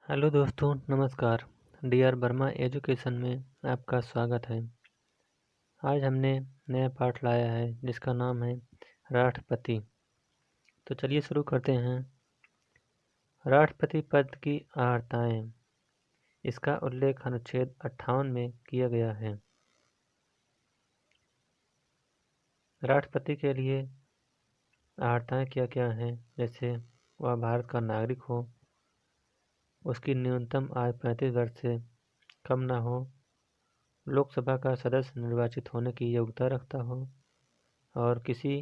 Hello दोस्तों, नमस्कार। D R Verma education में आपका स्वागत है। आज हमने नया पाठ लाया है जिसका नाम है राष्ट्रपति। तो चलिए शुरू करते हैं। राष्ट्रपति पद की अर्हताएं। इसका उल्लेख अनुच्छेद 58 में किया गया है। राष्ट्रपति के लिए अर्हताएं क्या क्या हैं, जैसे वह भारत का नागरिक हो, उसकी न्यूनतम आयु 35 वर्ष से कम न हो, लोकसभा का सदस्य निर्वाचित होने की योग्यता रखता हो और किसी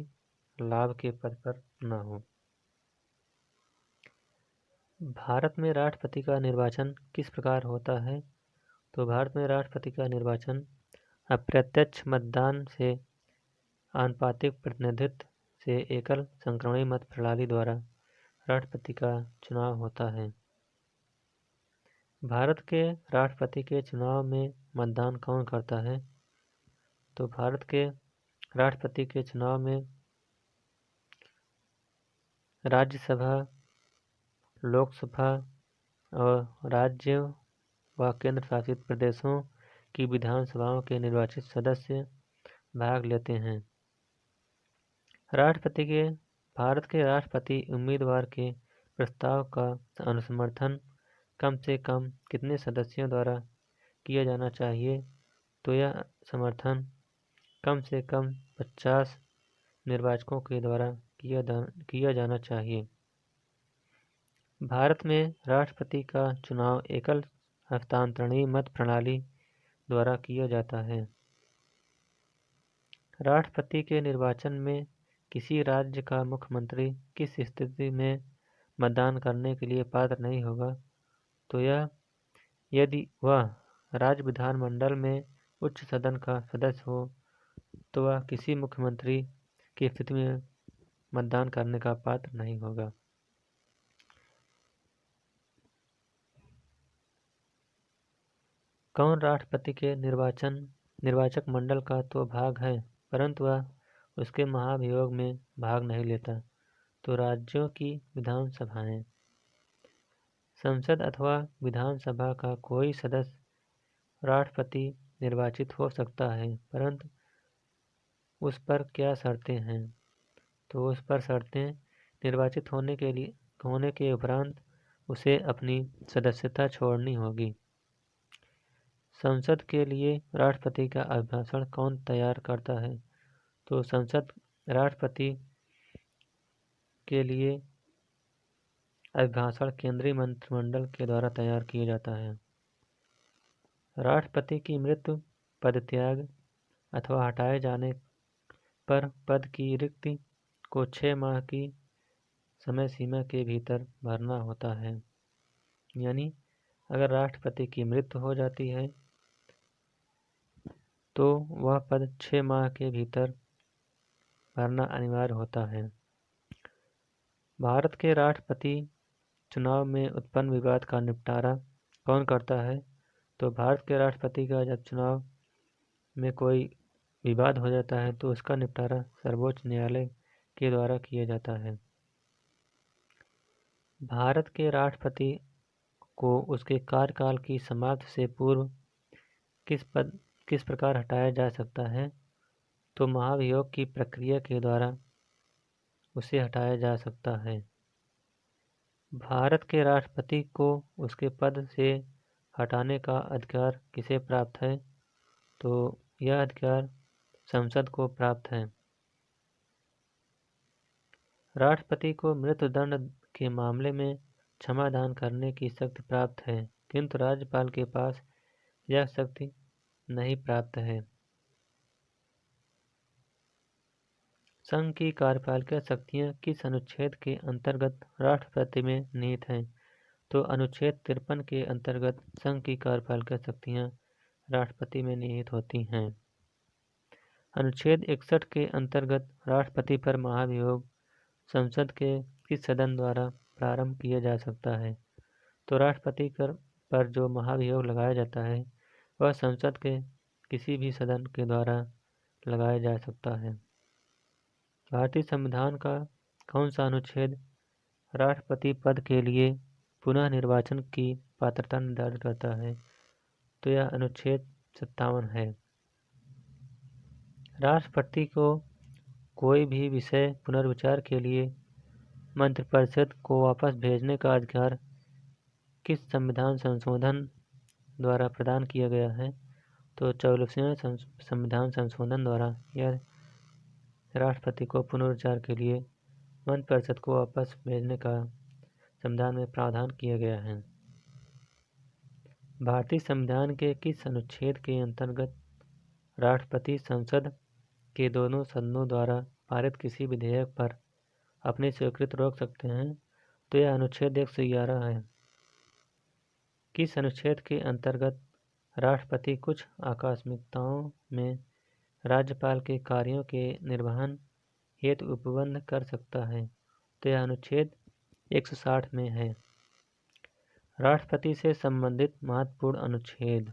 लाभ के पद पर न हो। भारत में राष्ट्रपति का निर्वाचन किस प्रकार होता है? तो भारत में राष्ट्रपति का निर्वाचन अप्रत्यक्ष मतदान से आनुपातिक प्रतिनिधित्व से एकल संक्रमणी मत प्रणाली द्वारा राष्ट्रपति का चुनाव होता है। भारत के राष्ट्रपति के चुनाव में मतदान कौन करता है? तो भारत के राष्ट्रपति के चुनाव में राज्यसभा, लोकसभा और राज्य व केंद्र शासित प्रदेशों की विधानसभाओं के निर्वाचित सदस्य भाग लेते हैं। भारत के राष्ट्रपति उम्मीदवार के प्रस्ताव का अनुसमर्थन कम से कम कितने सदस्यों द्वारा किया जाना चाहिए? तो यह समर्थन कम से कम 50 निर्वाचकों के द्वारा किया जाना चाहिए। भारत में राष्ट्रपति का चुनाव एकल हस्तांतरणीय मत प्रणाली द्वारा किया जाता है। राष्ट्रपति के निर्वाचन में किसी राज्य का मुख्यमंत्री किस स्थिति में मतदान करने के लिए पात्र नहीं होगा? तो यह यदि वह राज्य विधानमंडल में उच्च सदन का सदस्य हो, तो वह किसी मुख्यमंत्री की स्थिति में मतदान करने का पात्र नहीं होगा। कौन राष्ट्रपति के निर्वाचक मंडल का तो भाग है, परंतु वह उसके महाभियोग में भाग नहीं लेता? तो राज्यों की विधानसभाएं। संसद अथवा विधानसभा का कोई सदस्य राष्ट्रपति निर्वाचित हो सकता है, परंतु उस पर क्या शर्तें हैं? तो उस पर शर्तें निर्वाचित होने के उपरांत उसे अपनी सदस्यता छोड़नी होगी। संसद के लिए राष्ट्रपति का अभिभाषण कौन तैयार करता है? तो संसद राष्ट्रपति के लिए अभिभाषण केंद्रीय मंत्रिमंडल के द्वारा तैयार किया जाता है। राष्ट्रपति की मृत्यु, पदत्याग अथवा हटाए जाने पर पद की रिक्ति को 6 माह की समय सीमा के भीतर भरना होता है। यानी अगर राष्ट्रपति की मृत्यु हो जाती है तो वह पद 6 माह के भीतर भरना अनिवार्य होता है। भारत के राष्ट्रपति चुनाव में उत्पन्न विवाद का निपटारा कौन करता है? तो भारत के राष्ट्रपति का जब चुनाव में कोई विवाद हो जाता है तो उसका निपटारा सर्वोच्च न्यायालय के द्वारा किया जाता है। भारत के राष्ट्रपति को उसके कार्यकाल की समाप्ति से पूर्व किस प्रकार हटाया जा सकता है? तो महाभियोग की प्रक्रिया के द्वारा उसे हटाया जा सकता है। भारत के राष्ट्रपति को उसके पद से हटाने का अधिकार किसे प्राप्त है? तो यह अधिकार संसद को प्राप्त है। राष्ट्रपति को मृत्युदंड के मामले में क्षमादान करने की शक्ति प्राप्त है, किंतु राज्यपाल के पास यह शक्ति नहीं प्राप्त है। संघ की कार्यपालिका शक्तियाँ किस अनुच्छेद के अंतर्गत राष्ट्रपति में निहित हैं? तो अनुच्छेद 53 के अंतर्गत संघ की कार्यपालिका शक्तियाँ राष्ट्रपति में निहित होती हैं। अनुच्छेद 61 के अंतर्गत राष्ट्रपति पर महाभियोग संसद के किस सदन द्वारा प्रारंभ किया जा सकता है? तो राष्ट्रपति पर जो महाभियोग लगाया जाता है वह संसद के किसी भी सदन के द्वारा लगाया जा सकता है। भारतीय संविधान का कौन सा अनुच्छेद राष्ट्रपति पद के लिए पुनः निर्वाचन की पात्रता निर्धारित करता है, तो यह अनुच्छेद 57 है। राष्ट्रपति को कोई भी विषय पुनर्विचार के लिए मंत्रिपरिषद को वापस भेजने का अधिकार किस संविधान संशोधन द्वारा प्रदान किया गया है? तो 44वें संविधान संशोधन द्वारा यह राष्ट्रपति को पुनर्विचार के लिए मंत्रिपरिषद को वापस भेजने का संविधान में प्रावधान किया गया है। भारतीय संविधान के किस अनुच्छेद के अंतर्गत राष्ट्रपति संसद के दोनों सदनों द्वारा पारित किसी विधेयक पर अपनी स्वीकृति रोक सकते हैं? तो यह अनुच्छेद 111 है। किस अनुच्छेद के अंतर्गत राष्ट्रपति कुछ आकस्मिकताओं में राज्यपाल के कार्यों के निर्वहन हेतु उपबंध कर सकता है? तो यह अनुच्छेद 160 में है। राष्ट्रपति से संबंधित महत्वपूर्ण अनुच्छेद।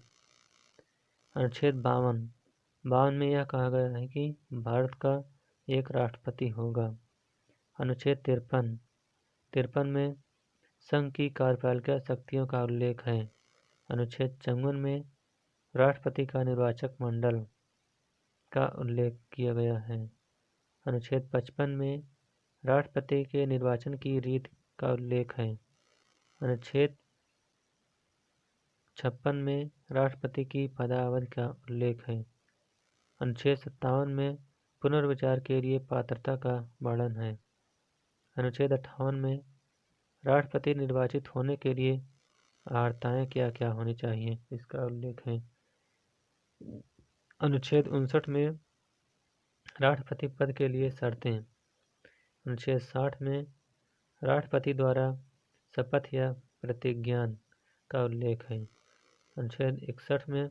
अनुच्छेद 52 में यह कहा गया है कि भारत का एक राष्ट्रपति होगा। अनुच्छेद 53 में संघ की कार्यपालिका शक्तियों का उल्लेख है। अनुच्छेद 54 में राष्ट्रपति का निर्वाचक मंडल का उल्लेख किया गया है। अनुच्छेद 55 में राष्ट्रपति के निर्वाचन की रीति का उल्लेख है। अनुच्छेद 56 में राष्ट्रपति की पदावधि का उल्लेख है। अनुच्छेद 57 में पुनर्विचार के लिए पात्रता का वर्णन है। अनुच्छेद 58 में राष्ट्रपति निर्वाचित होने के लिए अर्हताएं क्या क्या होनी चाहिए, इसका उल्लेख है। अनुच्छेद 59 में राष्ट्रपति पद के लिए शर्तें। अनुच्छेद 60 में राष्ट्रपति द्वारा शपथ या प्रतिज्ञान का उल्लेख है। अनुच्छेद 61 में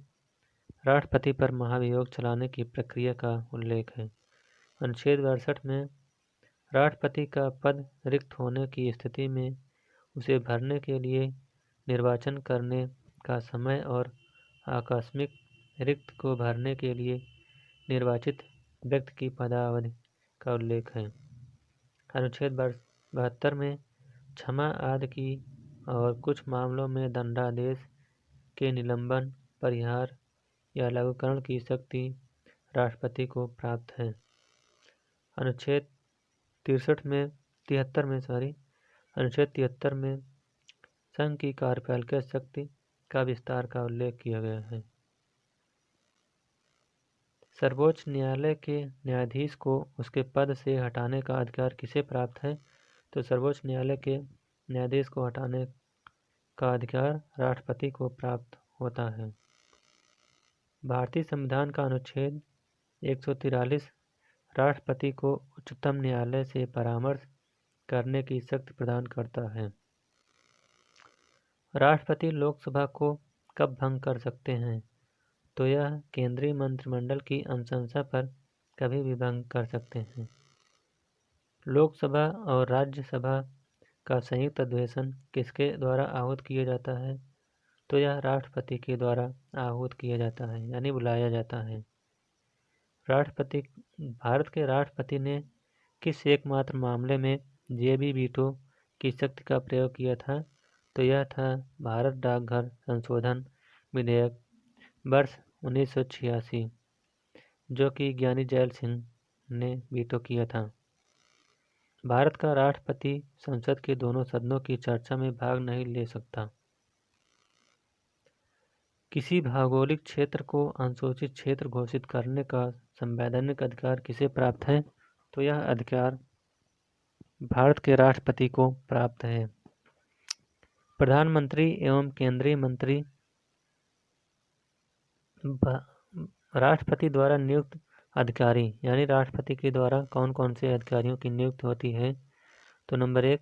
राष्ट्रपति पर महाभियोग चलाने की प्रक्रिया का उल्लेख है। अनुच्छेद 62 में राष्ट्रपति का पद रिक्त होने की स्थिति में उसे भरने के लिए निर्वाचन करने का समय और आकस्मिक रिक्त को भरने के लिए निर्वाचित व्यक्ति की पदावधि का उल्लेख है। अनुच्छेद 72 में क्षमा आदि की और कुछ मामलों में दंडादेश के निलंबन, परिहार या लागूकरण की शक्ति राष्ट्रपति को प्राप्त है। अनुच्छेद 73 में संघ की कार्यपालिका शक्ति का विस्तार का उल्लेख किया गया है। सर्वोच्च न्यायालय के न्यायाधीश को उसके पद से हटाने का अधिकार किसे प्राप्त है? तो सर्वोच्च न्यायालय के न्यायाधीश को हटाने का अधिकार राष्ट्रपति को प्राप्त होता है। भारतीय संविधान का अनुच्छेद 143 राष्ट्रपति को उच्चतम न्यायालय से परामर्श करने की शक्ति प्रदान करता है। राष्ट्रपति लोकसभा को कब भंग कर सकते हैं? तो यह केंद्रीय मंत्रिमंडल की अनुशंसा पर कभी भी भंग कर सकते हैं। लोकसभा और राज्यसभा का संयुक्त अधिवेशन किसके द्वारा आहूत किया जाता है? तो यह राष्ट्रपति के द्वारा आहूत किया जाता है, यानी बुलाया जाता है। भारत के राष्ट्रपति ने किस एकमात्र मामले में जे.बी. वीटो की शक्ति का प्रयोग किया था? तो यह था भारत डाकघर संशोधन विधेयक वर्ष 1986, जो कि ज्ञानी जैल सिंह ने वीटो किया था। भारत का राष्ट्रपति संसद के दोनों सदनों की चर्चा में भाग नहीं ले सकता। किसी भौगोलिक क्षेत्र को अनुसूचित क्षेत्र घोषित करने का संवैधानिक अधिकार किसे प्राप्त है? तो यह अधिकार भारत के राष्ट्रपति को प्राप्त है। प्रधानमंत्री एवं केंद्रीय मंत्री राष्ट्रपति द्वारा नियुक्त अधिकारी, यानी राष्ट्रपति के द्वारा कौन कौन से अधिकारियों की नियुक्ति होती है? तो नंबर 1,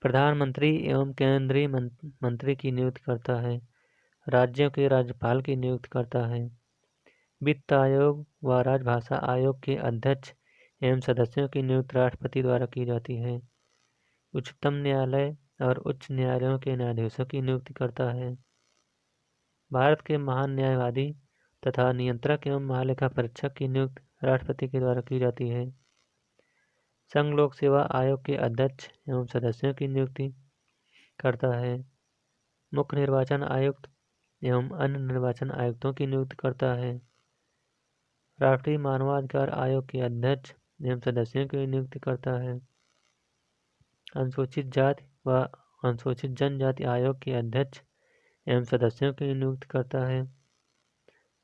प्रधानमंत्री एवं केंद्रीय मंत्री की नियुक्ति करता है। राज्यों के राज्यपाल की नियुक्ति करता है। वित्त आयोग व राजभाषा आयोग के अध्यक्ष एवं सदस्यों की नियुक्ति राष्ट्रपति द्वारा की जाती है। उच्चतम न्यायालय और उच्च न्यायालयों के न्यायाधीशों की नियुक्ति करता है। भारत के महान न्यायवादी तथा नियंत्रक एवं महालेखा परीक्षक की नियुक्ति राष्ट्रपति के द्वारा की जाती है। संघ लोक सेवा आयोग के अध्यक्ष एवं सदस्यों की नियुक्ति करता है। मुख्य निर्वाचन आयुक्त एवं अन्य निर्वाचन आयुक्तों की नियुक्ति करता है। राष्ट्रीय मानवाधिकार आयोग के अध्यक्ष एवं सदस्यों की नियुक्ति करता है। अनुसूचित जाति व अनुसूचित जनजाति आयोग के अध्यक्ष एवं सदस्यों की नियुक्ति करता है।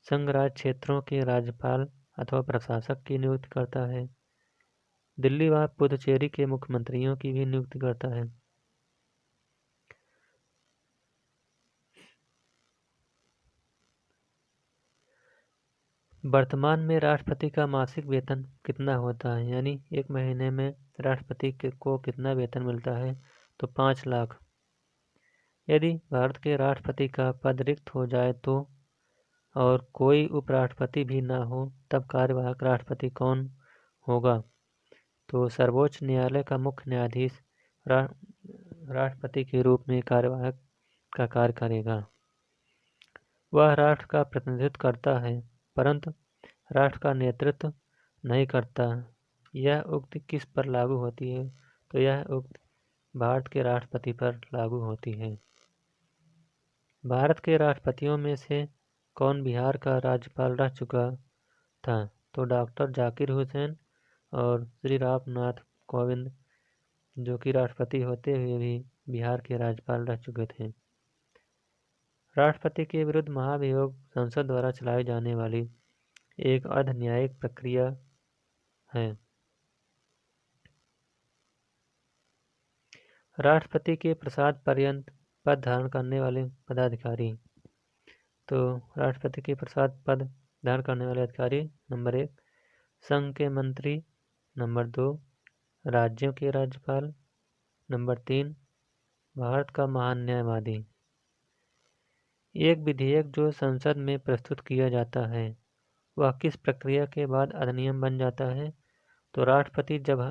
संघ राज्य क्षेत्रों के राज्यपाल अथवा प्रशासक की नियुक्ति करता है। दिल्ली व पुदुचेरी के मुख्यमंत्रियों की भी नियुक्ति करता है। वर्तमान में राष्ट्रपति का मासिक वेतन कितना होता है, यानी एक महीने में राष्ट्रपति को कितना वेतन मिलता है, तो 5 लाख। यदि भारत के राष्ट्रपति का पद रिक्त हो जाए तो और कोई उपराष्ट्रपति भी ना हो, तब कार्यवाहक राष्ट्रपति कौन होगा, तो सर्वोच्च न्यायालय का मुख्य न्यायाधीश राष्ट्रपति के रूप में कार्यवाहक का कार्य करेगा। वह राष्ट्र का प्रतिनिधित्व करता है परंतु राष्ट्र का नेतृत्व नहीं करता। यह उक्ति किस पर लागू होती है, तो यह उक्ति भारत के राष्ट्रपति पर लागू होती है। भारत के राष्ट्रपतियों में से कौन बिहार का राज्यपाल रह चुका था, तो डॉक्टर जाकिर हुसैन और श्री रामनाथ कोविंद, जो कि राष्ट्रपति होते हुए भी बिहार के राज्यपाल रह चुके थे। राष्ट्रपति के विरुद्ध महाभियोग संसद द्वारा चलाई जाने वाली एक अर्ध न्यायिक प्रक्रिया है। राष्ट्रपति के प्रसाद पर्यंत पद धारण करने वाले पदाधिकारी, तो राष्ट्रपति के प्रसाद पद धारण करने वाले अधिकारी नंबर 1 संघ के मंत्री, नंबर 2 राज्यों के राज्यपाल, नंबर 3 भारत का महान न्यायवादी। एक विधेयक जो संसद में प्रस्तुत किया जाता है वह किस प्रक्रिया के बाद अधिनियम बन जाता है, तो राष्ट्रपति जब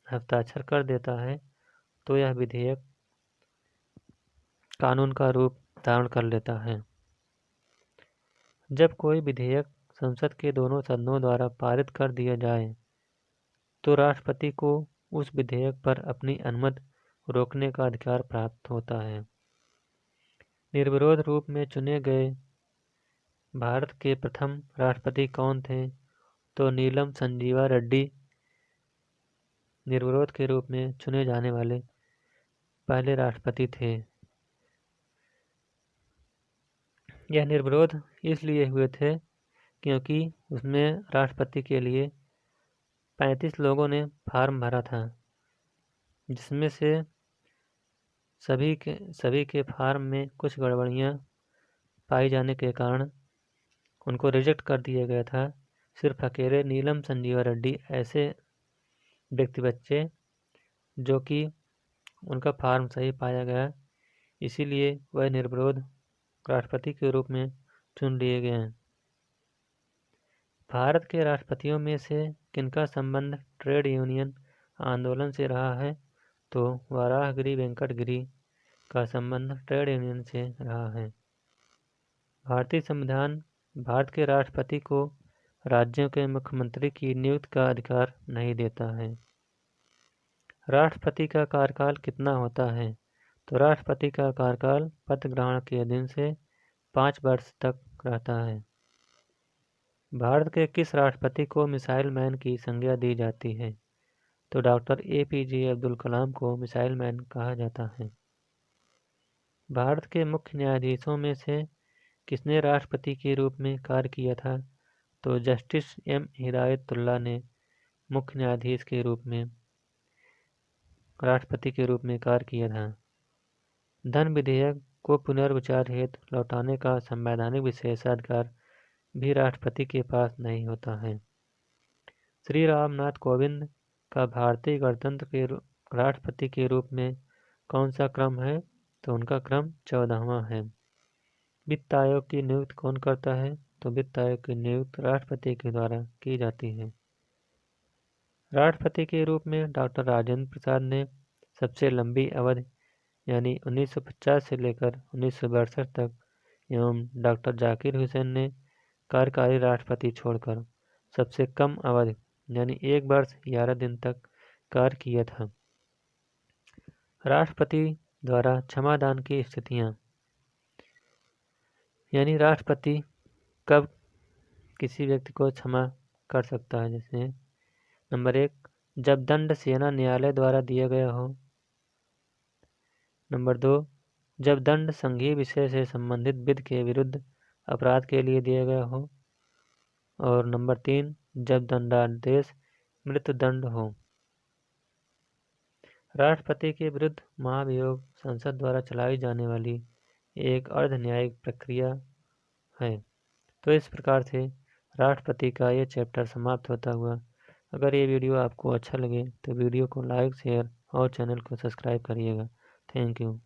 हस्ताक्षर कर देता है तो यह विधेयक कानून का रूप धारण कर लेता है। जब कोई विधेयक संसद के दोनों सदनों द्वारा पारित कर दिया जाए तो राष्ट्रपति को उस विधेयक पर अपनी अनुमति रोकने का अधिकार प्राप्त होता है। निर्विरोध रूप में चुने गए भारत के प्रथम राष्ट्रपति कौन थे, तो नीलम संजीवा रेड्डी निर्विरोध के रूप में चुने जाने वाले पहले राष्ट्रपति थे। यह निर्विरोध इसलिए हुए थे क्योंकि उसमें राष्ट्रपति के लिए 35 लोगों ने फॉर्म भरा था, जिसमें से सभी के फॉर्म में कुछ गड़बड़ियाँ पाई जाने के कारण उनको रिजेक्ट कर दिया गया था। सिर्फ अकेले नीलम संजीवा रेड्डी ऐसे व्यक्ति बच्चे जो कि उनका फॉर्म सही पाया गया, इसीलिए वह निर्विरोध राष्ट्रपति के रूप में चुन लिए गए हैं। भारत के राष्ट्रपतियों में से किनका संबंध ट्रेड यूनियन आंदोलन से रहा है, तो वराहगिरी वेंकटगिरी का संबंध ट्रेड यूनियन से रहा है। भारतीय संविधान भारत के राष्ट्रपति को राज्यों के मुख्यमंत्री की नियुक्ति का अधिकार नहीं देता है। राष्ट्रपति का कार्यकाल कितना होता है, तो राष्ट्रपति का कार्यकाल पद ग्रहण के दिन से 5 वर्ष तक रहता है। भारत के किस राष्ट्रपति को मिसाइल मैन की संज्ञा दी जाती है, तो डॉक्टर APJ अब्दुल कलाम को मिसाइल मैन कहा जाता है। भारत के मुख्य न्यायाधीशों में से किसने राष्ट्रपति के रूप में कार्य किया था, तो जस्टिस M हिदायतुल्लाह ने मुख्य न्यायाधीश के रूप में राष्ट्रपति के रूप में कार्य किया था। धन विधेयक को पुनर्विचार हेतु लौटाने का संवैधानिक विशेषाधिकार भी राष्ट्रपति के पास नहीं होता है। श्री रामनाथ कोविंद का भारतीय गणतंत्र के राष्ट्रपति के रूप में कौन सा क्रम है, तो उनका क्रम 14वां है। वित्त आयोग की नियुक्ति कौन करता है, तो वित्त आयोग की नियुक्ति राष्ट्रपति के द्वारा की जाती है। राष्ट्रपति के रूप में डॉक्टर राजेंद्र प्रसाद ने सबसे लंबी अवधि यानी 1950 से लेकर 1962 तक एवं डॉक्टर जाकिर हुसैन ने कार्यकारी राष्ट्रपति छोड़कर सबसे कम अवधि यानी 1 वर्ष 11 दिन तक कार्य किया था। राष्ट्रपति द्वारा क्षमादान की स्थितियाँ, यानी राष्ट्रपति कब किसी व्यक्ति को क्षमा कर सकता है, जैसे नंबर 1, जब दंड सेना न्यायालय द्वारा दिया गया हो। नंबर 2, जब दंड संघीय विषय से संबंधित विधि के विरुद्ध अपराध के लिए दिया गया हो। और नंबर 3, जब दंडादेश मृत्युदंड हो। राष्ट्रपति के विरुद्ध महाभियोग संसद द्वारा चलाई जाने वाली एक अर्ध न्यायिक प्रक्रिया है। तो इस प्रकार से राष्ट्रपति का ये चैप्टर समाप्त होता हुआ। अगर ये वीडियो आपको अच्छा लगे तो वीडियो को लाइक, शेयर और चैनल को सब्सक्राइब करिएगा। Thank you.